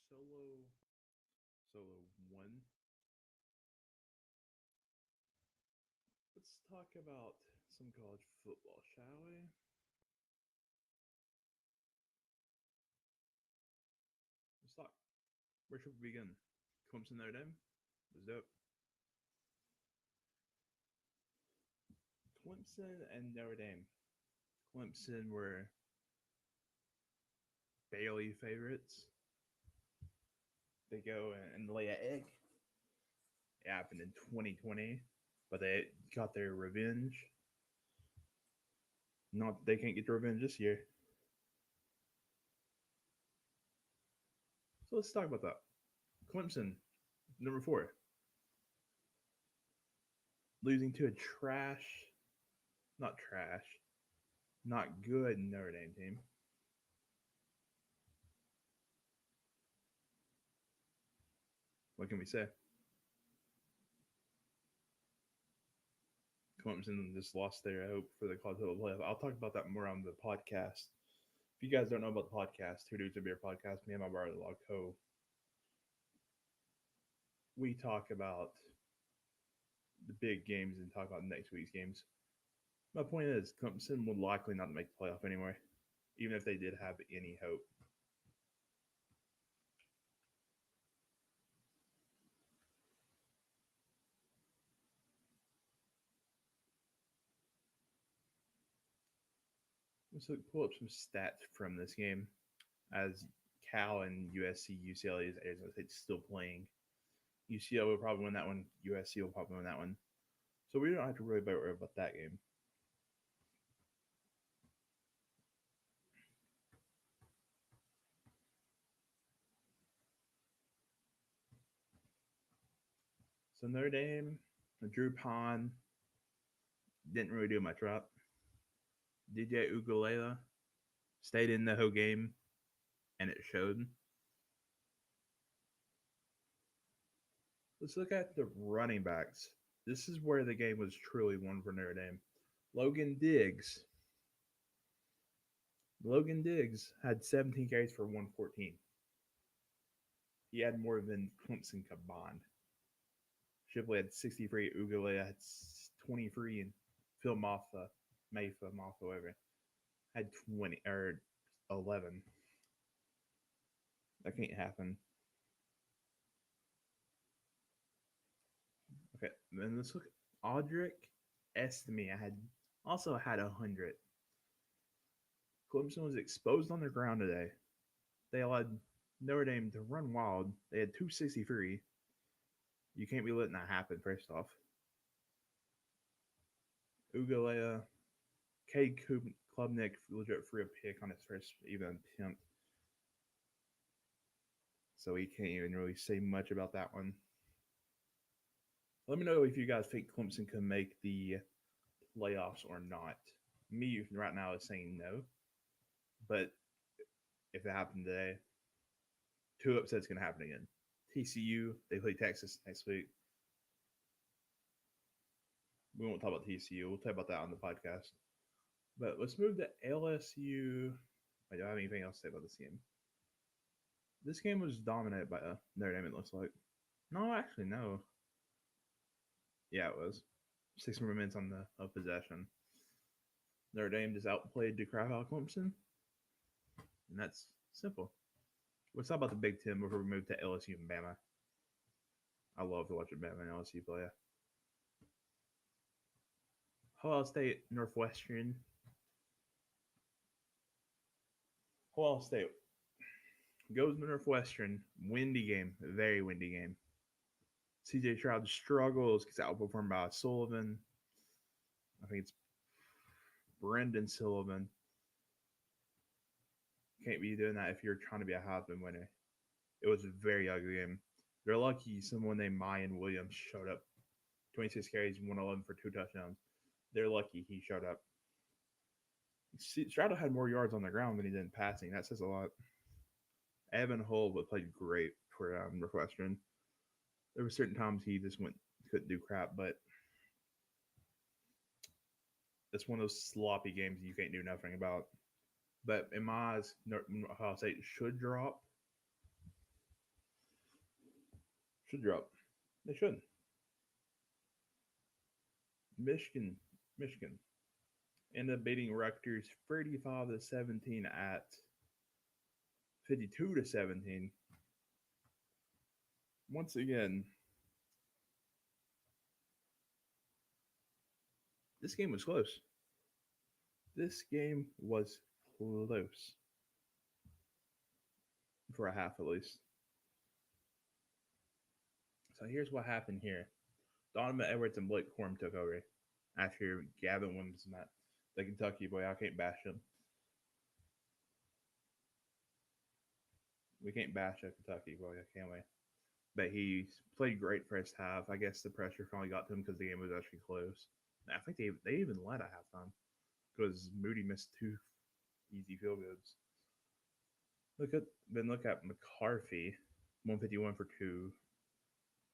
solo one. Let's talk about some college football, shall we? Let's talk. Where should we begin? Clemson Notre Dame was dope. Clemson and Notre Dame. Clemson were Bailey favorites. They go and lay an egg. It happened in 2020, but they got their revenge. Not they can't get the revenge this year. So let's talk about that. Clemson, number 4, losing to a trash, not good Notre Dame team. What can we say? Clemson just lost their hope for the college football playoff. I'll talk about that more on the podcast. If you guys don't know about the podcast, Two Dudes a Beer podcast, me and my brother Log Co. We talk about the big games and talk about next week's games. My point is, Clemson would likely not make the playoff anyway, even if they did have any hope. Let's pull up some stats from this game as Cal and USC, UCLA, Arizona State still playing. UCLA will probably win that one. USC will probably win that one. So we don't have to really worry about that game. So Notre Dame, Drew Pond didn't really do much, right? DJ Ugalele stayed in the whole game, and it showed. Let's look at the running backs. This is where the game was truly won for Notre Dame. Logan Diggs. Logan Diggs had 17 carries for 114. He had more than Clemson combined. Shipley had 63. Ugalele had 23, and Phil Maffa, whatever, had 20 or 11. That can't happen. Okay, then let's look. Audric Estime also had 100. Clemson was exposed on the ground today. They allowed Notre Dame to run wild. They had 263. You can't be letting that happen, first off. Ugalele, Cade Klubnik legit threw a pick on his first even attempt. So we can't even really say much about that one. Let me know if you guys think Clemson can make the playoffs or not. Me right now is saying no. But if it happened today, 2 upsets going to happen again. TCU, they play Texas next week. We won't talk about TCU. We'll talk about that on the podcast. But let's move to LSU. I don't have anything else to say about this game. This game was dominated by Notre Dame, it looks like. No, actually, no. Yeah, it was. 6 more minutes on the possession. Notre Dame just outplayed the crap out of Clemson. And that's simple. Let's talk about the Big Ten before we move to LSU and Bama. I love watching Bama and LSU play. Ohio State, Northwestern. Ohio State goes to Northwestern. Windy game. Very windy game. CJ Stroud struggles, gets outperformed by Sullivan. I think it's Brendan Sullivan. Can't be doing that if you're trying to be a Heisman winner. It was a very ugly game. They're lucky someone named Mayan Williams showed up. 26 carries, 111 for 2 touchdowns. They're lucky he showed up. Stroud had more yards on the ground than he did in passing. That says a lot. Evan Hull played great for Northwestern. There were certain times he just couldn't do crap, but it's one of those sloppy games you can't do nothing about. But in my eyes, Ohio State should drop. Should drop. They shouldn't. Michigan, Michigan ended up beating Rutgers 35-17 at 52-17. Once again, this game was close. This game was close for a half at least. So here's what happened here. Donovan Edwards and Blake Corum took over after Gavin Williams met the Kentucky boy. I can't bash him. We can't bash a Kentucky boy, can we? But he played great first half. I guess the pressure finally got to him because the game was actually close. I think they even led at halftime because Moody missed two easy field goals. Look at McCarthy, 151 for two,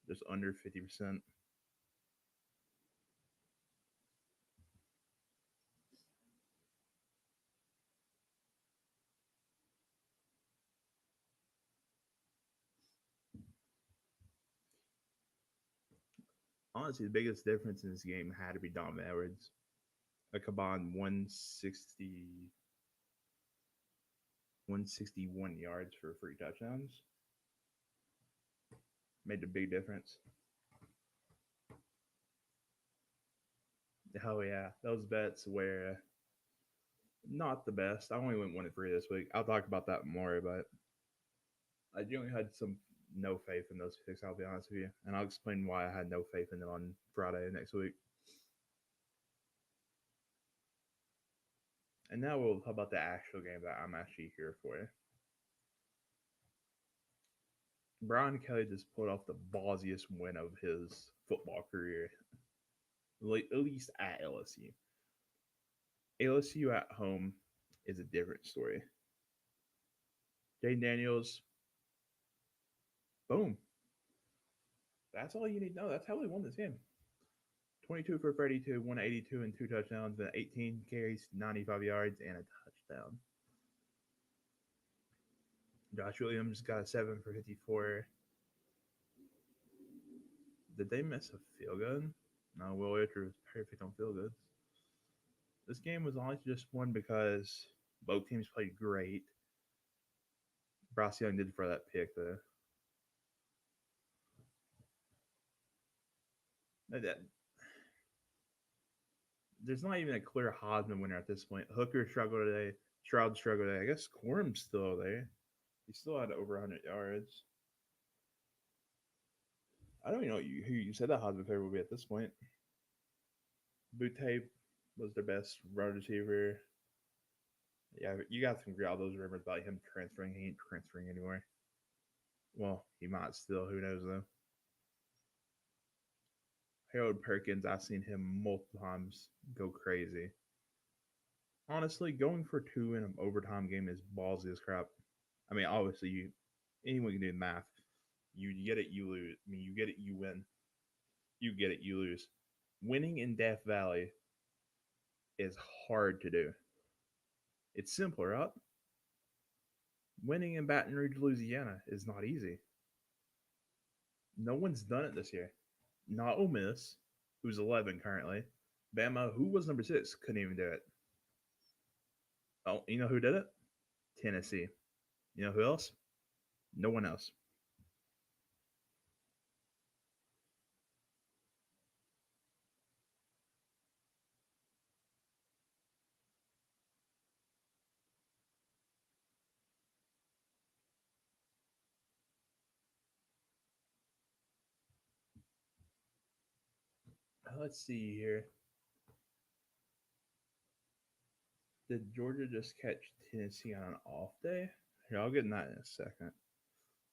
just under 50%. Honestly, the biggest difference in this game had to be Donovan Edwards. A combined 161 yards for 3 touchdowns. Made a big difference. Oh yeah, those bets were not the best. I only went 1-3 this week. I'll talk about that more, but I genuinely had some no faith in those picks. I'll be honest with you, and I'll explain why I had no faith in them on Friday next week. And now we'll talk about the actual game that I'm actually here for. Brian Kelly just pulled off the ballsiest win of his football career, at least at LSU. LSU at home is a different story. Jane Daniels, boom. That's all you need to know. That's how we won this game. 22 for 32, 182 and 2 touchdowns, and 18 carries, 95 yards, and a touchdown. Josh Williams got a 7 for 54. Did they miss a field goal? No, Will Richard was perfect on field goals. This game was honestly just won because both teams played great. Bryce Young did for that pick, though. There's not even a clear Heisman winner at this point. Hooker struggled today. Stroud struggled today. I guess Corum's still there. He still had over 100 yards. I don't even know who you said that Heisman favorite would be at this point. Butte was their best run receiver. Yeah, you got to agree all those rumors about him transferring. He ain't transferring anywhere. Well, he might still. Who knows, though? Harold Perkins, I've seen him multiple times go crazy. Honestly, going for two in an overtime game is ballsy as crap. I mean, obviously, anyone can do math. You get it, you lose. I mean, you get it, you win. You get it, you lose. Winning in Death Valley is hard to do. It's simple, right? Winning in Baton Rouge, Louisiana is not easy. No one's done it this year. Not Ole Miss, who's 11 currently. Bama, who was number 6, couldn't even do it. Oh, you know who did it? Tennessee. You know who else? No one else. Let's see here. Did Georgia just catch Tennessee on an off day? Here, I'll get in that in a second.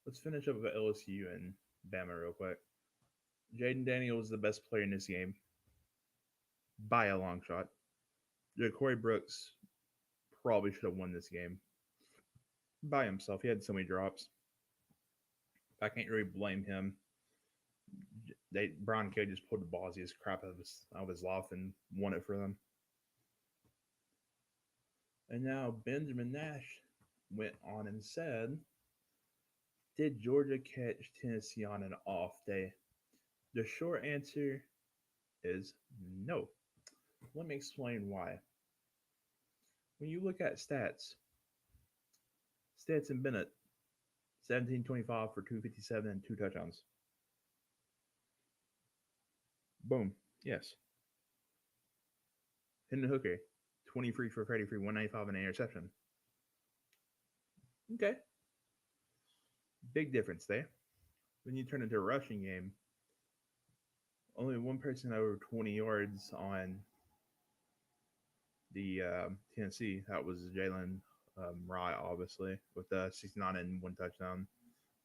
Let's finish up with LSU and Bama real quick. Jaden Daniels was the best player in this game by a long shot. Corey Brooks probably should have won this game by himself. He had so many drops. I can't really blame him. Brian Kelly just pulled the ballsiest crap out of his life and won it for them. And now Benjamin Nash went on and said Did Georgia catch Tennessee on an off day? The short answer is no. Let me explain why. When you look at Stetson Bennett, 1725 for 257 and two touchdowns. Boom. Yes. Hendon Hooker, 23 for 33, 195 and an interception. Okay. Big difference there. When you turn into a rushing game, only one person over 20 yards on the Tennessee. That was Jalen Rye, obviously, with 69 and one touchdown.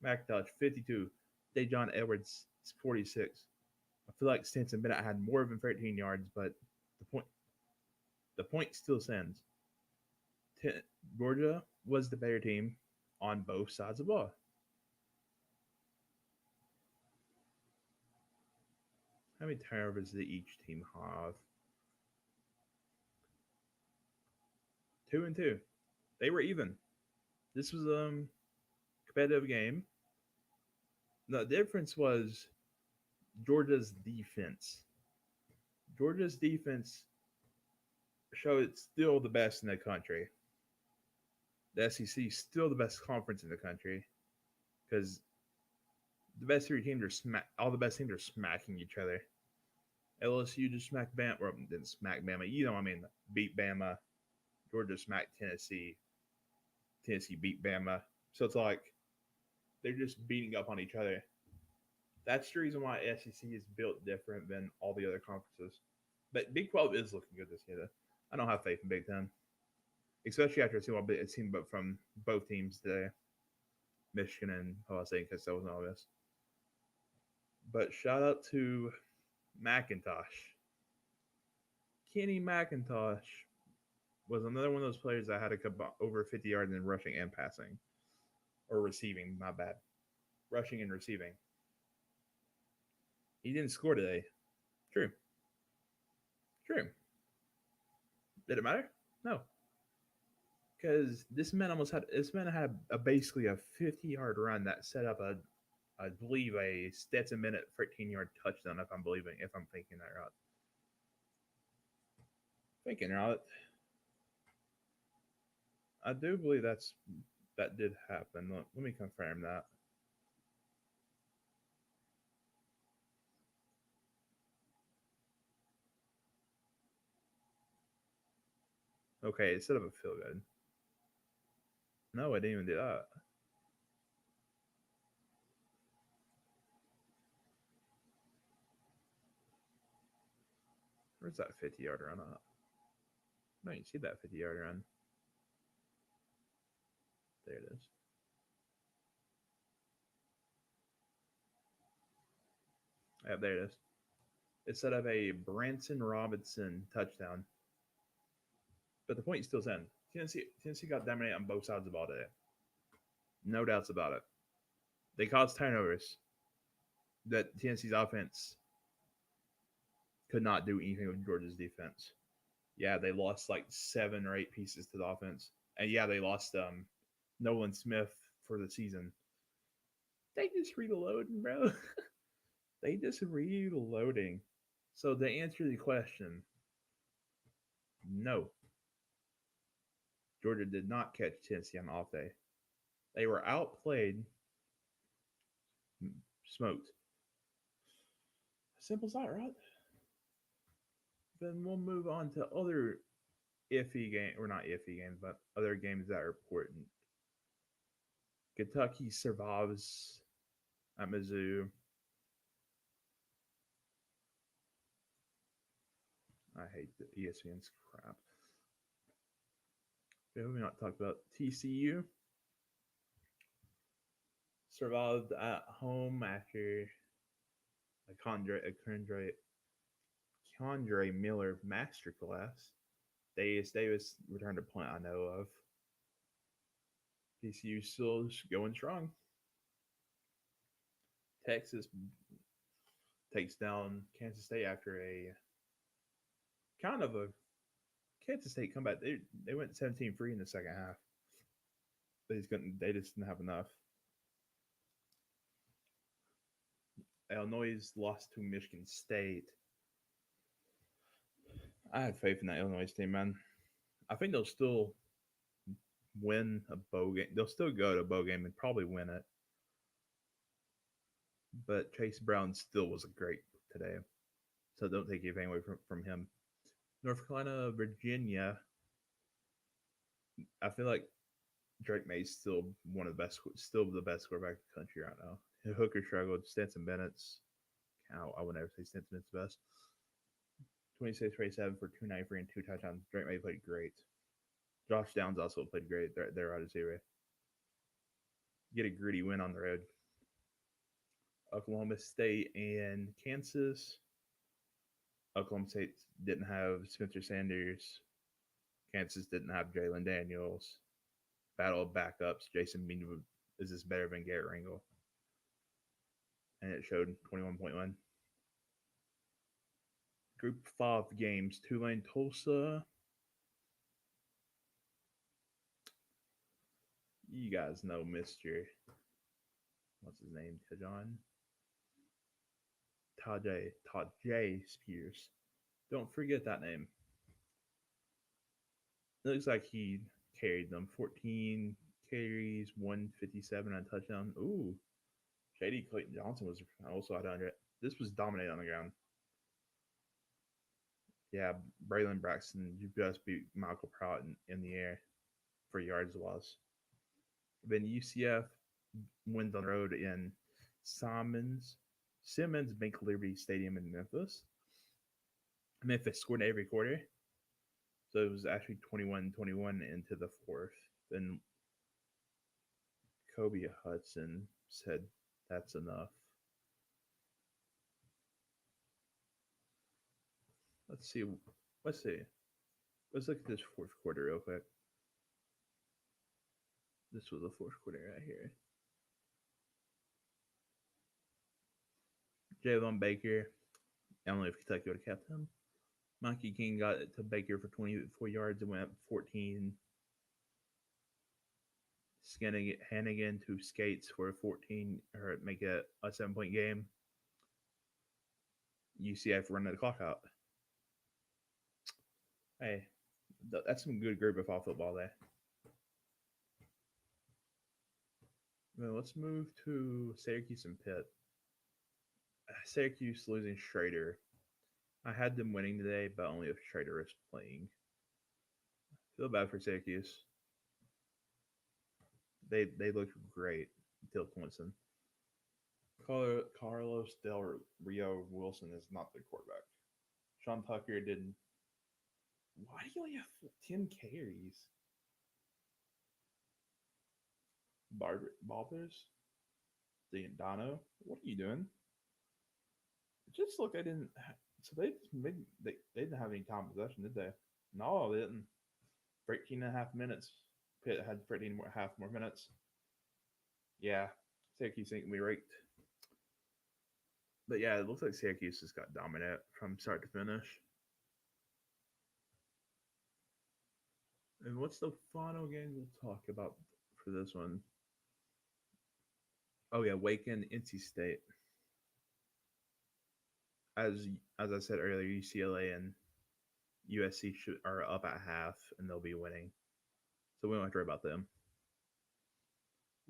McIntosh, 52. Dejon Edwards, 46. I feel like Stetson Bennett had more than 13 yards, but the point the point still stands. Georgia was the better team on both sides of the ball. How many turnovers did each team have? 2-2. They were even. This was a competitive game. The difference was Georgia's defense. Georgia's defense showed it's still the best in the country. The SEC is still the best conference in the country because the best three teams all the best teams are smacking each other. LSU just smacked Bama, or didn't smack Bama. You know what I mean? Beat Bama. Georgia smacked Tennessee. Tennessee beat Bama. So it's like they're just beating up on each other. That's the reason why SEC is built different than all the other conferences. But Big 12 is looking good this year. I don't have faith in Big 10, especially after seeing what it seemed from both teams today, Michigan and Ohio State, because that wasn't obvious. But shout out to McIntosh. Kenny McIntosh was another one of those players that had a over 50 yards in rushing and passing, or receiving. My bad, rushing and receiving. He didn't score today. True. True. Did it matter? No. Because this man had basically a 50-yard run that set up I believe a Stetson Bennett 13-yard touchdown. If I'm thinking that right. Thinking right. I do believe that did happen. Let me confirm that. Okay, it set up a field goal. No, I didn't even do that. Where's that 50-yard run at? No, you see that 50-yard run. There it is. Yeah, there it is. It set up a Branson Robinson touchdown. But the point still stands. Tennessee got dominated on both sides of the ball today. No doubts about it. They caused turnovers that Tennessee's offense could not do anything with Georgia's defense. Yeah, they lost like 7 or 8 pieces to the offense. And yeah, they lost Nolan Smith for the season. They just reloading, bro. They just reloading. So to answer the question, no. Georgia did not catch Tennessee on off day. They were outplayed, smoked. Simple as that, right? Then we'll move on to other iffy game, or not iffy games, but other games that are important. Kentucky survives at Mizzou. I hate the ESPN's crap. Okay, we not talk about TCU. Survived at home after a Condre Miller masterclass. Davis returned a point I know of. TCU still going strong. Texas takes down Kansas State after a kind of a Kansas State comeback. They went 17-3 in the second half. They just didn't have enough. Illinois lost to Michigan State. I had faith in that Illinois team, man. I think they'll still win a bowl game. They'll still go to a bowl game and probably win it. But Chase Brown still was a great today. So don't take anything away from him. North Carolina, Virginia. I feel like Drake May's still one of the best, still the best quarterback in the country right now. Hooker struggled. Stetson Bennett's, I would never say Stetson Bennett's best. 26 47 for 293 and 2 touchdowns. Drake May played great. Josh Downs also played great. They're out of zero. Get a gritty win on the road. Oklahoma State and Kansas. Oklahoma State didn't have Spencer Sanders. Kansas didn't have Jalen Daniels. Battle of backups. Jason Bean is this better than Garrett Ringle? And it showed 21.1. Group 5 games. Tulane, Tulsa. You guys know Mr. What's his name? Tajay Spears. Don't forget that name. It looks like he carried them 14 carries, 157 on touchdown. Ooh, Shady Clayton Johnson was also at 100. This was dominated on the ground. Yeah, Braylon Braxton just beat Michael Prout in the air for yards loss. Then UCF wins on the road in Simmons Bank Liberty Stadium in Memphis. Memphis scored every quarter. So it was actually 21-21 into the fourth. Then Kobe Hudson said, "That's enough." Let's see. Let's see. Let's look at this fourth quarter real quick. This was the fourth quarter right here. Jalen Baker. I don't know if Kentucky would have kept him. Mikey King got it to Baker for 24 yards and went up 14. Hannigan to Skates for 14, or make it a 7-point game. UCF running the clock out. Hey, that's some good group of football there. Well, let's move to Syracuse and Pitt. Syracuse losing Schrader. I had them winning today, but only if Schrader is playing. Feel bad for Syracuse. They looked great until Clemson. Carlos Del Rio Wilson is not the quarterback. Sean Tucker did. Why do you only have 10 carries? Barbers? Dono? What are you doing? Just look, I didn't. So they didn't have any time possession, did they? No, they didn't. 13 and a half minutes. Pitt had 13 and a half more minutes. Yeah, Syracuse ain't we raked. But yeah, it looks like Syracuse just got dominant from start to finish. And what's the final game we'll talk about for this one? Oh yeah, Waken, NC State. As I said earlier, UCLA and USC are up at half, and they'll be winning, so we don't have to worry about them.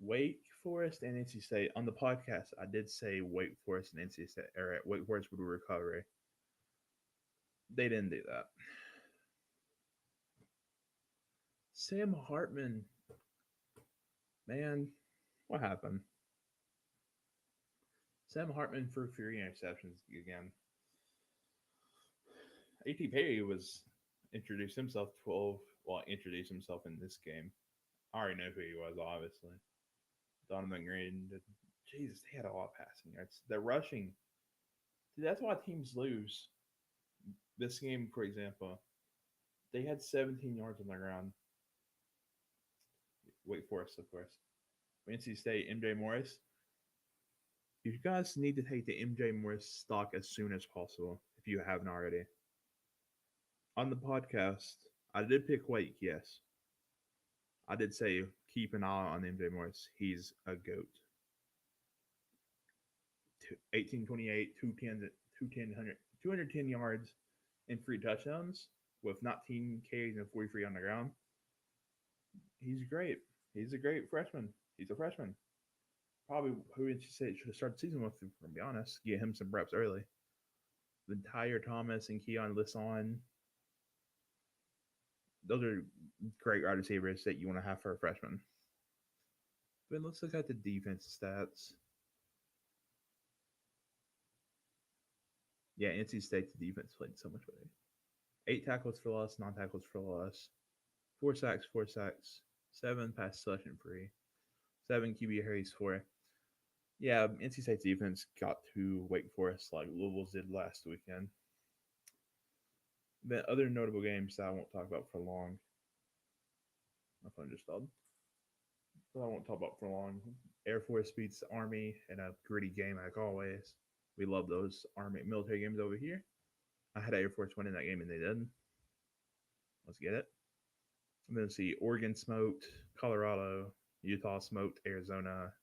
Wake Forest and NC State. On the podcast, I did say Wake Forest and NC State, or Wake Forest would recover. They didn't do that. Sam Hartman, man, what happened? Sam Hartman for 3 interceptions again. A.T. Perry was introduced himself introduced himself in this game. I already know who he was, obviously. Donovan Green. Jesus, they had a lot of passing yards. They're rushing. Dude, that's why teams lose. This game, for example, they had 17 yards on the ground. Wake Forest, of course. NC State, MJ Morris. You guys need to take the MJ Morris stock as soon as possible if you haven't already. On the podcast, I did pick Wake, yes. I did say keep an eye on MJ Morris. He's a goat. 1828, 210 yards, and 3 touchdowns with 19 Ks and 43 on the ground. He's great. He's a great freshman. He's a freshman. Probably who NC State should have started the season with, to be honest. Get him some reps early. The Tyre Thomas and Keon Lisson, those are great wide receivers that you want to have for a freshman. But let's look at the defense stats. Yeah, NC State's defense played so much better. 8 tackles for loss, 9 tackles for loss, 4 sacks, 7 pass selection free, 7 QB hurries for. Yeah, NC State's defense got to Wake Forest like Louisville's did last weekend. The other notable games that I won't talk about for long. My phone just died. But I won't talk about for long. Air Force beats Army in a gritty game like always. We love those Army military games over here. I had Air Force win in that game and they didn't. Let's get it. I'm going to see Oregon smoked, Colorado, Utah smoked, Arizona,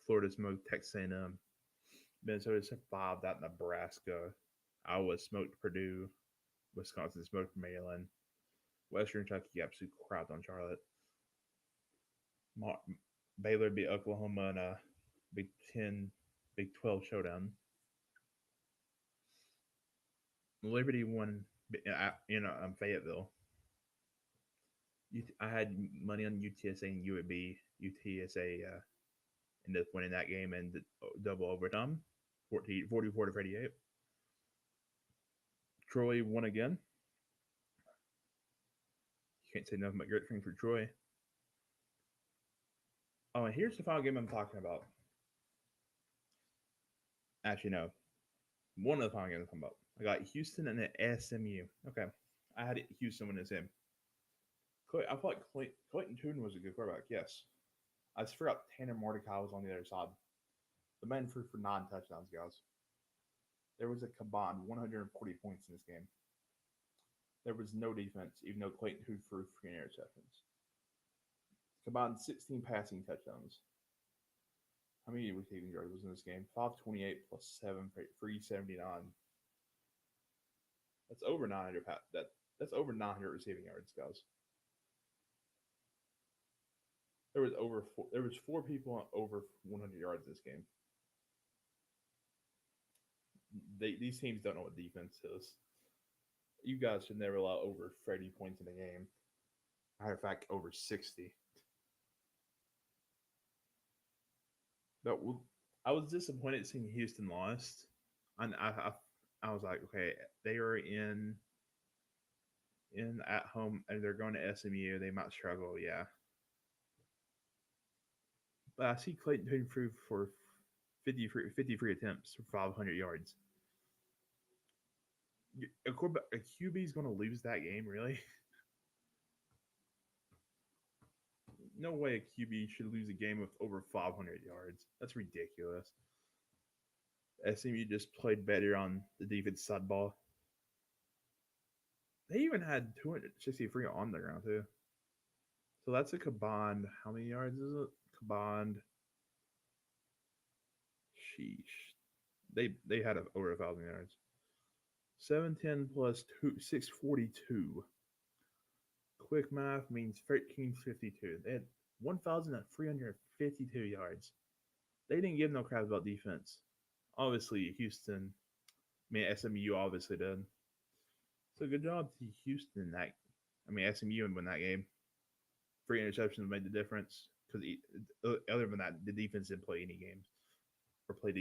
Florida smoked, Texas A&M, Minnesota survived at Nebraska, Iowa smoked Purdue, Wisconsin smoked Maryland, Western Kentucky absolutely crapped on Charlotte. Baylor beat Oklahoma in a Big 10, Big 12 showdown. Liberty won in Fayetteville. I had money on UTSA and UAB. UTSA ended up winning that game in double overtime, 44 to 38. Troy won again. You can't say nothing but great things for Troy. Oh, and here's the final game I'm talking about. Actually, no. One of the final games I'm talking about. I got Houston and the SMU. Okay. I had Houston win this game. I felt like Clayton Tune was a good quarterback, yes. I just forgot Tanner Mordecai was on the other side. The man threw for 9 touchdowns, guys. There was a combined 140 points in this game. There was no defense, even though Clayton Tune threw 3 interceptions. Combined 16 passing touchdowns. How many receiving yards was in this game? 528 plus 7 for 379. That's over 900. That's over 900 receiving yards, guys. There was 4 people over 100 yards in this game. These teams don't know what defense is. You guys should never allow over 30 points in a game. Matter of fact, over 60. But I was disappointed seeing Houston lost. And I was like, okay, they are in at home and they're going to SMU. They might struggle, yeah. But I see Clayton Tune threw for 53 attempts for 500 yards. A QB is going to lose that game, really? No way a QB should lose a game with over 500 yards. That's ridiculous. SMU just played better on the defense side ball. They even had 263 on the ground, too. So that's a combined, how many yards is it? Combined. Sheesh. They had over 1,000 yards. 710 plus 642. Quick math means 1352. They had 1,352 yards. They didn't give no crap about defense. Obviously, SMU obviously did. So good job to Houston. SMU won that game. 3 interceptions made the difference because other than that, the defense didn't play any games or play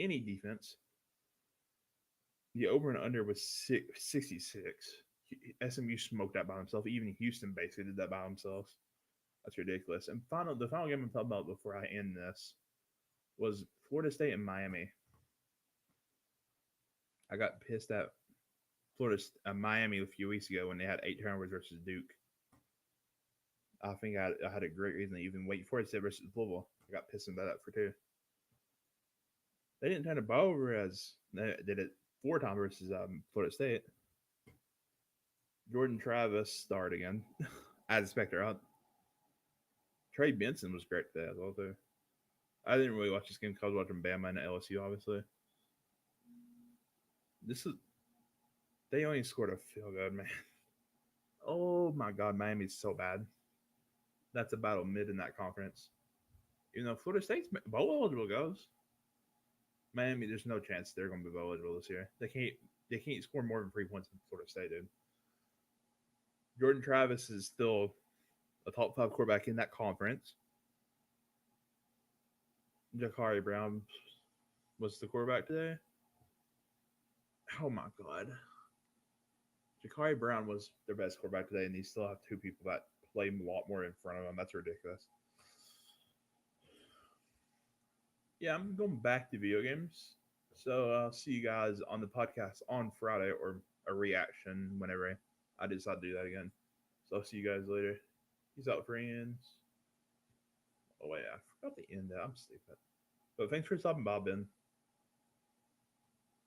any defense. The over and under was 66. SMU smoked that by himself. Even Houston basically did that by themselves. That's ridiculous. And the final game I'm talking about before I end this was Florida State and Miami. I got pissed at Miami a few weeks ago when they had 8 turnovers versus Duke. I think I had a great reason to even wait for it versus Louisville. I got pissed about that for 2. They didn't turn the ball over as they did it 4 times versus Florida State. Jordan Travis started again. I had to expect her out. Trey Benson was great today as well, too. I didn't really watch this game because I was watching Bama and LSU. Obviously, this is they only scored a field goal, man. Oh my God, Miami's so bad. That's about mid in that conference. You know, Florida State's bowl eligible goes. Miami, there's no chance they're going to be bowl eligible this year. They can't. They can't score more than 3 points in Florida State, dude. Jordan Travis is still a top five quarterback in that conference. Jakari Brown was the quarterback today. Oh my God. Jakari Brown was their best quarterback today, and they still have two people that play a lot more in front of him. That's ridiculous. Yeah, I'm going back to video games. So I'll see you guys on the podcast on Friday or a reaction whenever I decide to do that again. So I'll see you guys later. Peace out, friends. Oh, wait, I forgot the end. I'm stupid. But thanks for stopping by, Ben.